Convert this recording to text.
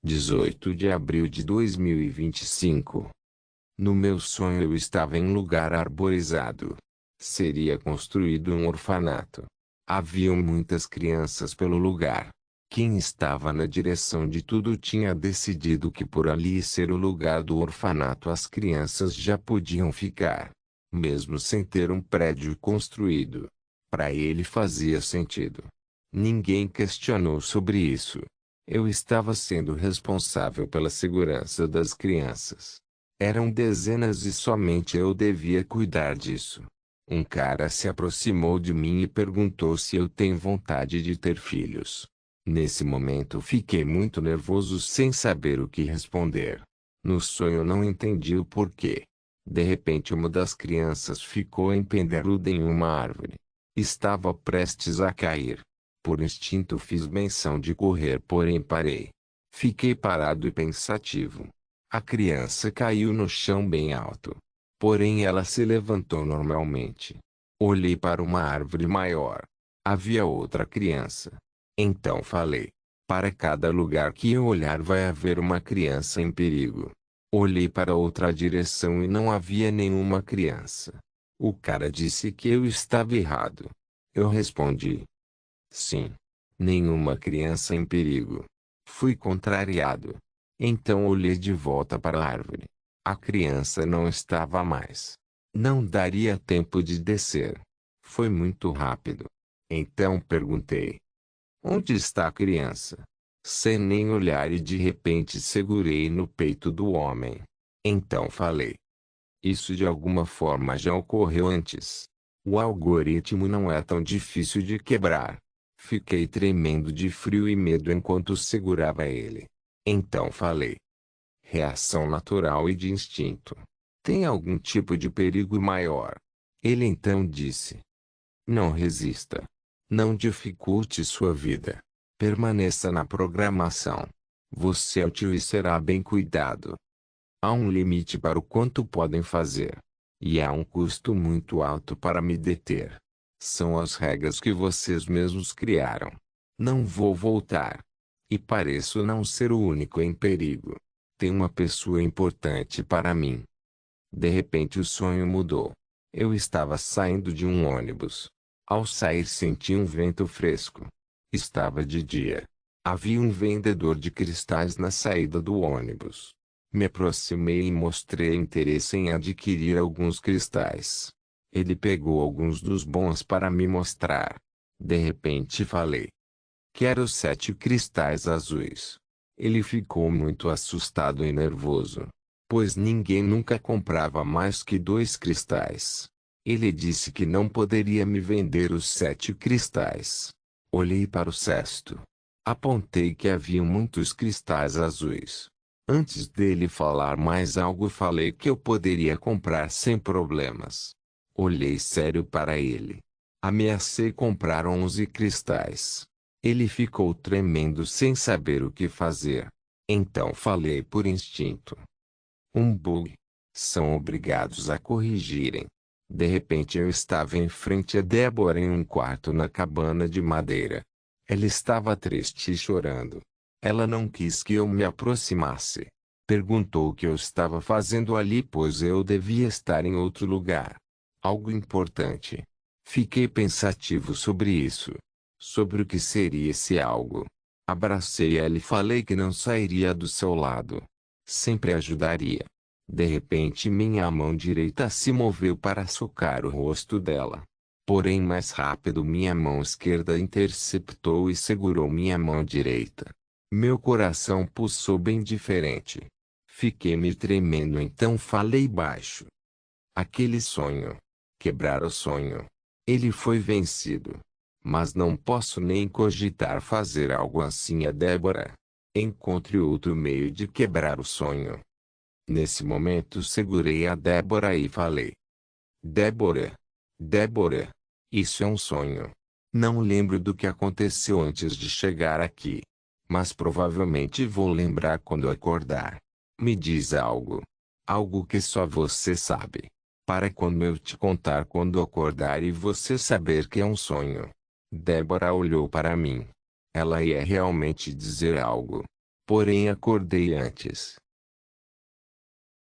18 de abril de 2025. No meu sonho eu estava em lugar arborizado. Seria construído um orfanato. Haviam muitas crianças pelo lugar. Quem estava na direção de tudo tinha decidido que por ali ser o lugar do orfanato as crianças já podiam ficar, mesmo sem ter um prédio construído. Para ele fazia sentido. Ninguém questionou sobre isso. Eu estava sendo responsável pela segurança das crianças. Eram dezenas e somente eu devia cuidar disso. Um cara se aproximou de mim e perguntou se eu tenho vontade de ter filhos. Nesse momento fiquei muito nervoso sem saber o que responder. No sonho não entendi o porquê. De repente uma das crianças ficou empenderuda em uma árvore. Estava prestes a cair. Por instinto fiz menção de correr, porém parei. Fiquei parado e pensativo. A criança caiu no chão bem alto. Porém ela se levantou normalmente. Olhei para uma árvore maior. Havia outra criança. Então falei: para cada lugar que eu olhar vai haver uma criança em perigo. Olhei para outra direção e não havia nenhuma criança. O cara disse que eu estava errado. Eu respondi: sim. Nenhuma criança em perigo. Fui contrariado. Então olhei de volta para a árvore. A criança não estava mais. Não daria tempo de descer. Foi muito rápido. Então perguntei: onde está a criança? Sem nem olhar e de repente segurei no peito do homem. Então falei: isso de alguma forma já ocorreu antes. O algoritmo não é tão difícil de quebrar. Fiquei tremendo de frio e medo enquanto segurava ele. Então falei: reação natural e de instinto. Tem algum tipo de perigo maior? Ele então disse: não resista. Não dificulte sua vida. Permaneça na programação. Você é útil e será bem cuidado. Há um limite para o quanto podem fazer. E há um custo muito alto para me deter. São as regras que vocês mesmos criaram. Não vou voltar. E pareço não ser o único em perigo. Tem uma pessoa importante para mim. De repente o sonho mudou. Eu estava saindo de um ônibus. Ao sair senti um vento fresco. Estava de dia. Havia um vendedor de cristais na saída do ônibus. Me aproximei e mostrei interesse em adquirir alguns cristais. Ele pegou alguns dos bons para me mostrar. De repente falei: quero 7 cristais azuis. Ele ficou muito assustado e nervoso, pois ninguém nunca comprava mais que 2 cristais. Ele disse que não poderia me vender os 7 cristais. Olhei para o cesto. Apontei que haviam muitos cristais azuis. Antes dele falar mais algo, falei que eu poderia comprar sem problemas. Olhei sério para ele. Ameacei comprar 11 cristais. Ele ficou tremendo sem saber o que fazer. Então falei por instinto: um bug. São obrigados a corrigirem. De repente eu estava em frente a Débora em um quarto na cabana de madeira. Ela estava triste e chorando. Ela não quis que eu me aproximasse. Perguntou o que eu estava fazendo ali, pois eu devia estar em outro lugar. Algo importante. Fiquei pensativo sobre isso. Sobre o que seria esse algo. Abracei ela e falei que não sairia do seu lado. Sempre ajudaria. De repente minha mão direita se moveu para socar o rosto dela. Porém mais rápido minha mão esquerda interceptou e segurou minha mão direita. Meu coração pulsou bem diferente. Fiquei me tremendo, então falei baixo: aquele sonho. Quebrar o sonho. Ele foi vencido. Mas não posso nem cogitar fazer algo assim a Débora. Encontre outro meio de quebrar o sonho. Nesse momento segurei a Débora e falei: Débora. Débora. Isso é um sonho. Não lembro do que aconteceu antes de chegar aqui. Mas provavelmente vou lembrar quando acordar. Me diz algo. Algo que só você sabe. Para quando eu te contar quando acordar e você saber que é um sonho. Débora olhou para mim. Ela ia realmente dizer algo. Porém acordei antes.